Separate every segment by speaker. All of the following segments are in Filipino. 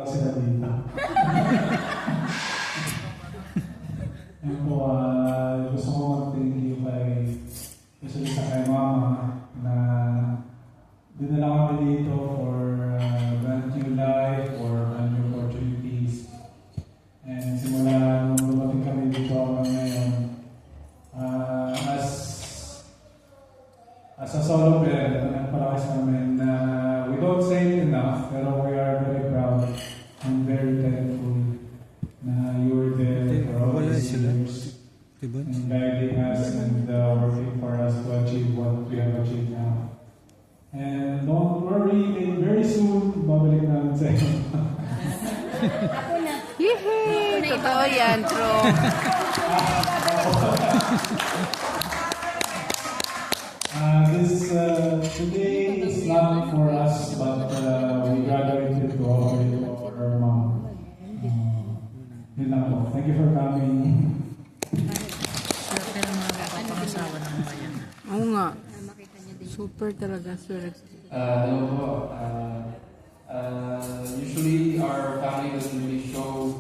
Speaker 1: Sila dito. Ayun po, gusto ko mag-thank you especially sa kay Mama na dinala kami dito for brand new life or brand new opportunities. And simula nung dumating kami dito ngayon, as a solo parent, nagpalakas namin na we don't say it enough, pero we are very proud and very thankful na you were there for all these years and guiding us and working for us to achieve what we have achieved now. And don't worry, very soon, babalik namin sa inyo.
Speaker 2: Ako na.
Speaker 3: Yehey! Totoo yan, true.
Speaker 1: Today is not for us, but we graduated to operate for our mom. Yun lang po. Thank you for coming.
Speaker 3: Pero mga kapangasawa ng bayan. Oo nga. Super talaga, sir.
Speaker 4: Hello po. Usually our family doesn't really show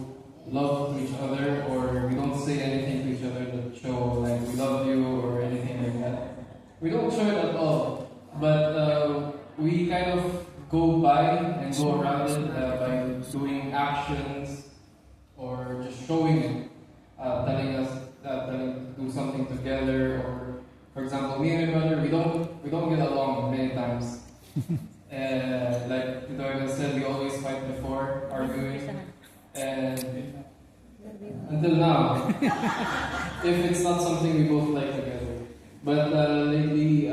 Speaker 4: love to each other, or we don't say anything to each other that show like we love you or anything like that. We don't show it at all, but we kind of go by and go around it by doing actions or just showing it, telling us to do something together. Or, for example, me and my brother, we don't get along many times. Like Tito said, we always fight before arguing, and until now, if it's not something we both like together. But lately,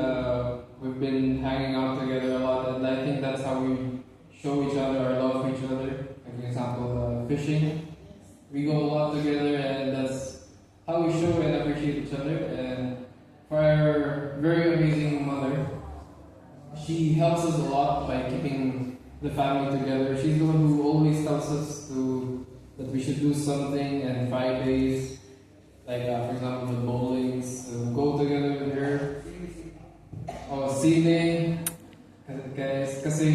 Speaker 4: we've been hanging out together a lot, and I think that's how we show each other our love for each other. Like, for example, fishing. We go a lot together, and that's how we show and appreciate each other. And for our very amazing mother, she helps us a lot by keeping the family together. She's the one who always tells us that we should do something, and Fridays, like for example the bowlings, go together with her. O cine, kasi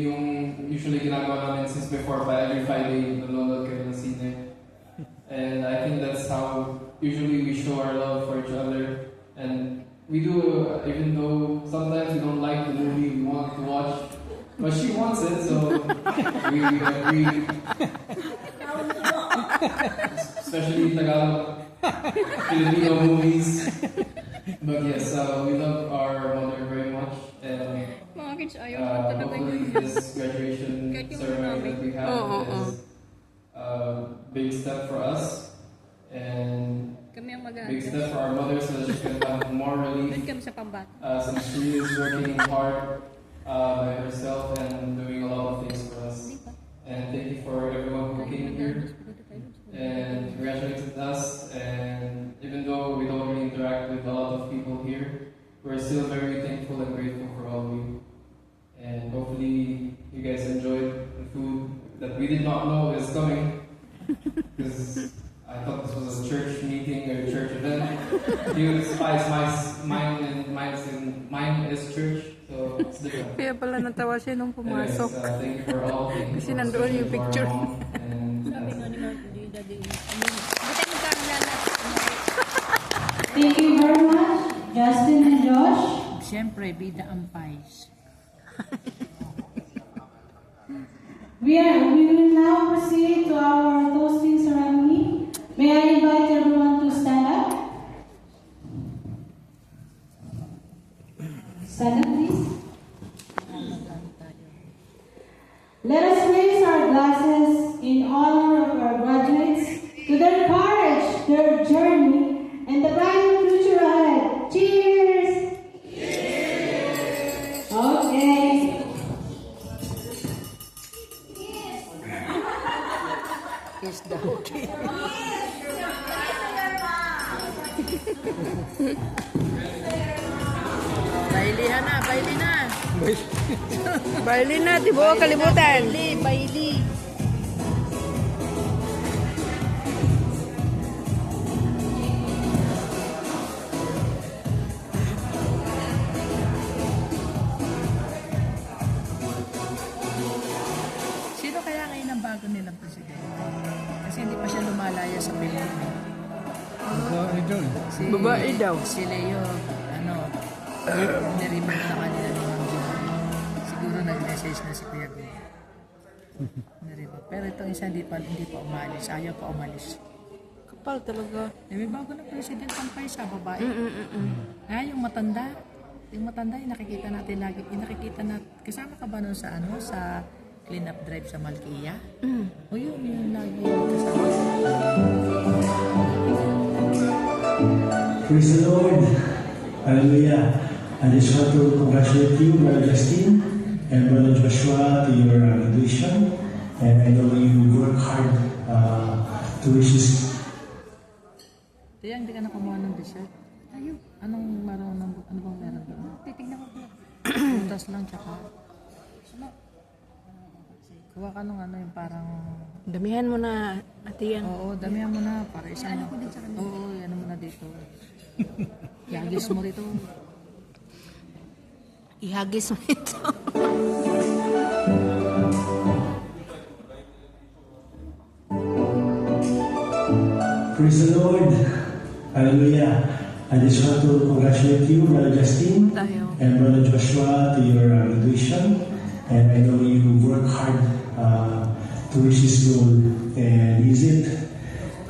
Speaker 4: yung usually ginagawa namin since before, pa every Friday nanonood kami ng cine. And I think that's how usually we show our love for each other. And we do, even though sometimes we don't like the movie we want to watch, but she wants it, so we agree. Especially Tagalog, Filipino movies. But yes, we love our mother very much, and hopefully this graduation ceremony that we have is a big step for us, and big step for our mother so that she can have more relief, since she is working hard by herself and doing a lot of things for us. And thank you for everyone who came here and congratulated us. And even though we don't really interact with a lot of people here, we're still very thankful and grateful for all of you. And hopefully you guys enjoyed the food that we did not know is coming, because I thought this was a church meeting or a church event. You spice mine is church, so it's different.
Speaker 3: Kaya pala natawa siya nung pumasok.
Speaker 4: Anyways, thank you for all.
Speaker 3: Kasi nandoon yung picture.
Speaker 2: Thank you very much, Justin and Josh.
Speaker 5: Siyempre, bida ang pies.
Speaker 2: We will now proceed to our toasting ceremony. May I invite everyone to stand up? Stand up, please. Let us raise our glasses in honor of our graduates, to their courage, their journey, and the bright future ahead. Cheers! Cheers! Okay.
Speaker 3: Is the okay. Bailihan na, baili na. Baili na, di ba? Kalimutan. Baili.
Speaker 5: Sino kaya ngayon ang bago nilang presidente. Kasi hindi pa siya lumalaya sa Pilipinas.
Speaker 3: Babae daw.
Speaker 5: Si Leo, narinig na kanila ni Ma'am Joy. Siguro nag-message na si Kuya Gu. Narinig. Pero itong isa hindi pa umalis. Ayaw pa umalis.
Speaker 3: Kapal talaga.
Speaker 5: May bago na president ang paisa, babae. Yung matanda. Yung matanda, yung nakikita natin lagi. Yung nakikita natin. Kasama ka ba nun sa sa clean up drive sa Malkia? O yun lagi kasama.
Speaker 6: Praise the Lord. Hallelujah. I just want to congratulate you, Brother Justin and Brother Joshua, to your graduation. And I know you work hard to reach this.
Speaker 5: Kaya hindi ka na kumuha ng dessert. Ayun. Ano bang meron doon? Titignan ko po. Putas lang tsaka. Kuha ka nung yung parang...
Speaker 3: Damihan mo na, ate yan.
Speaker 5: Oo, damihan mo na. Para isang... Oo, yan mo na dito. Yagis mo rito.
Speaker 3: Ihagis mo ito.
Speaker 6: Praise the Lord. Hallelujah. I just want to congratulate you, Brother Justin
Speaker 3: Tayo.
Speaker 6: and Brother Joshua, to your graduation. And I know you work hard to reach this goal. And is it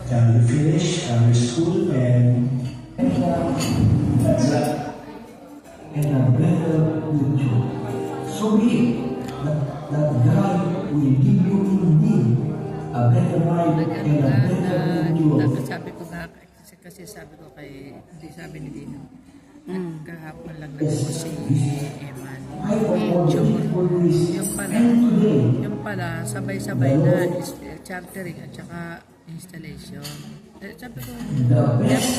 Speaker 6: you finish your school and
Speaker 7: a better future. So be it that God will give you indeed a better life and a better future.
Speaker 5: Sabi ko nga, kasi sabi ko hindi sabi ni Dino, kahapon lang nag-post si Eman. Yung pala, sabay-sabay na chartering at saka installation. Sabi ko,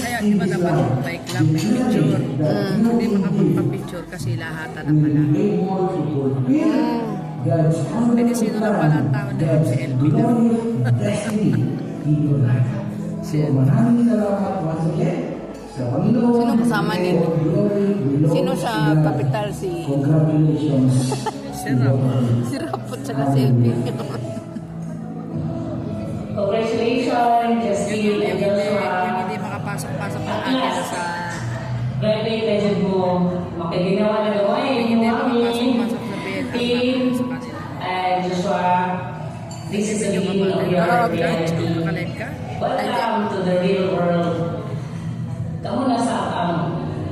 Speaker 5: kaya di ba dapat may club, may picture. Hindi makapagpa-picture kasi lahatan na pala. Hindi sino na pala ang tao na yun, si LB na.
Speaker 7: So maraming salamat once again sa Panginoon.
Speaker 3: Sino kasama nito? Sino sa kapital si...
Speaker 7: Congratulations.
Speaker 3: Si Rapot tsaka si Elvin.
Speaker 8: Congratulations, Justin and Joshua.
Speaker 5: Yung hindi makapasok-pasok ng akin sa...
Speaker 8: Graduate na dyan mo. Makiginawa na gawin.
Speaker 5: Hindi makapasok-pasok sa bed.
Speaker 8: Team and Joshua, this is the beginning of your reality. Welcome to the real world. Kamu nasa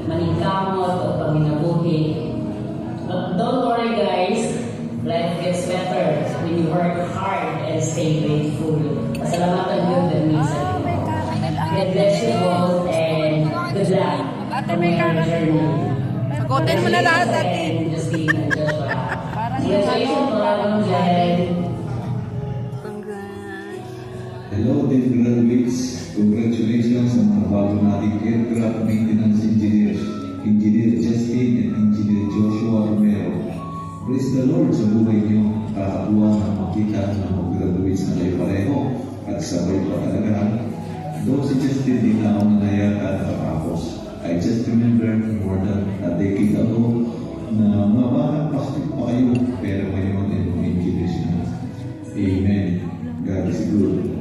Speaker 8: maningkamot o paminabuti. But don't worry guys, life gets better when you work hard and stay grateful. Pasalamatan yun din minsan. God bless you both and good luck on your journey.
Speaker 3: Sagutin mo na lahat, ate.
Speaker 8: And Justine and Joshua. Congratulations po lang dyan.
Speaker 9: Hello, dear graduates. Congratulations sa mga bago nating aircraft maintenance engineers, Engineer Justin and Engineer Joshua Romero. Praise the Lord sa buhay niyo. Kakatuwa na makita na mag-graduates na kayo pareho at sabay pa talaga. Though si Justin din na ako nanayata at nakapos. I just remember more than a decade ago na mabahang plastic pa kayo pero ngayon ay engineers na. Amen. God is good.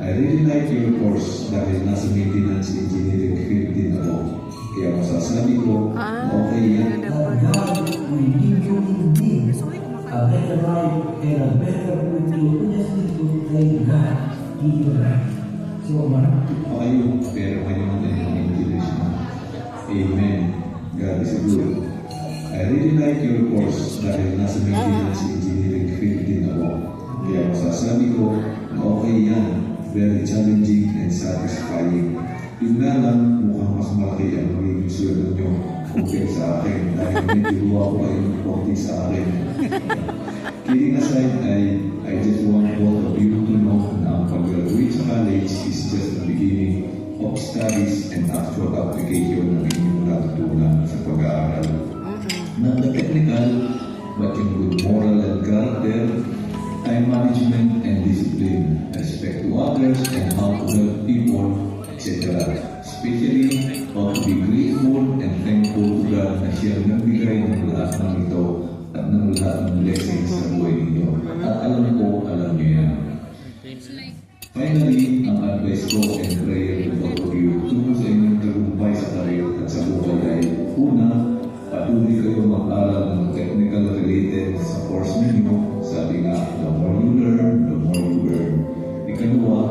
Speaker 9: I really like your course dahil nasa maintenance engineering field din ako. Kaya masasabi ko, okay yan.
Speaker 7: God will give you indeed a better life and a better future. You just need to thank God in your life. So,
Speaker 9: Kayo, pero ngayon ay engineers na. Amen. God is good. I really like your course dahil nasa maintenance engineering field din ako. Kaya masasabi ko, okay yan. Very challenging and satisfying. Yun nga lang, mukhang mas malaki ang magiging sweldo nyo compare sa akin dahil medyo luwa ko kayo ng konti sa akin. Kidding aside, I just want both of you to know na ang pag-graduate sa college is just the beginning of studies and actual application ng inyong natutunan sa pag-aaral. Not the technical, but yung good moral and character, time management and discipline, respect to others and how to help people, etc. Especially how to be grateful and thankful to God na siya nagbigay ng lahat ng ito at ng lahat ng blessings sa buhay ninyo. At alam ko, alam niyo yan. advice ko and prayer to both of you tungkol sa inyong tagumpay sa karir at sa buhay ay una, patuloy kayo mag-aral ng technical related sa course ninyo. Sabi nga, the more you learn, the more you earn. Ikalawa,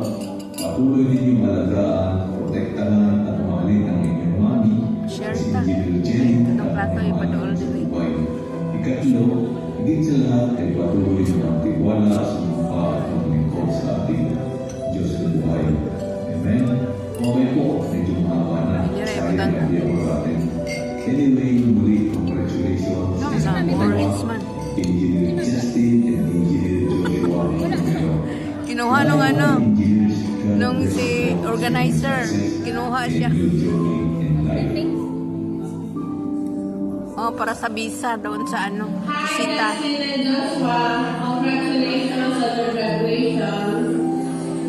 Speaker 9: patuloy ninyong alagaan, protektahan at mahalin ang inyong mami, si Engineer Jenny at ang inyong buhay. Ikatlo, higit sa lahat ay patuloy niyo ang tiwala sa mukha at maglingkod sa ating Diyos na buhay. Amen? Okay po, medyo mahaba na. Sayang ang hindi ako natin. Anyway, muli, congratulations. Engineer Justin and Engineer Joshua.
Speaker 3: Kinuha nung ano, nung si organizer, kinuha siya. Oh, para sa visa doon sa ano, bisita.
Speaker 2: Hi, Joshua. Congratulations on your graduation.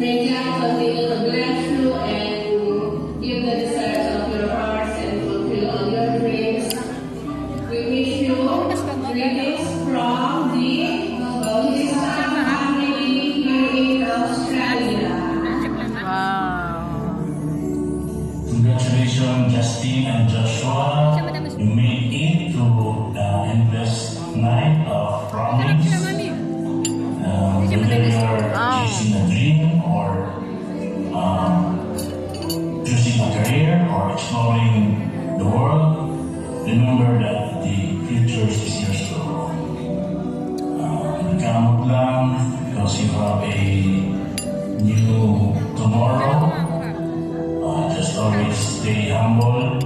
Speaker 2: May God continue to bless you and give the desires of your hearts and fulfill all your dreams. We wish you greetings from the Bautista family here in Australia.
Speaker 3: Wow.
Speaker 10: Congratulations, Justin and Joshua. You made it to the endless night of promise. Whether you're chasing a dream or choosing a career or exploring the world, remember that the future is yours to grow. Kamot lang because you have a new tomorrow. Just always stay humble.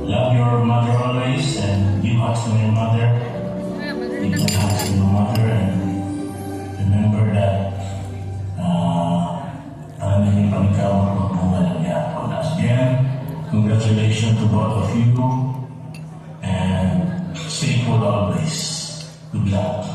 Speaker 10: Love your mother always and give hugs to your mother. Give hugs to your mother and remember that hindi pa ikaw magbubuhay ng yapon. Again, congratulations to both of you and stay cool always. Good luck.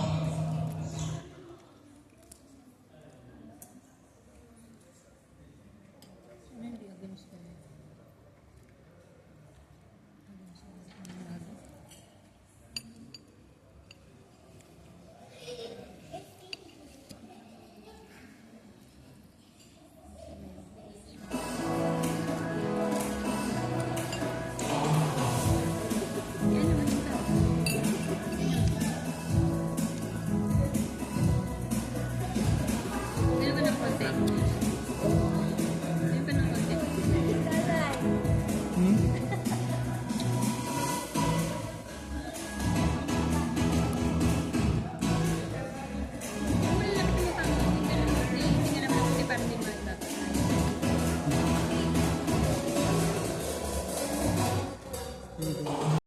Speaker 5: Ano ba ng content?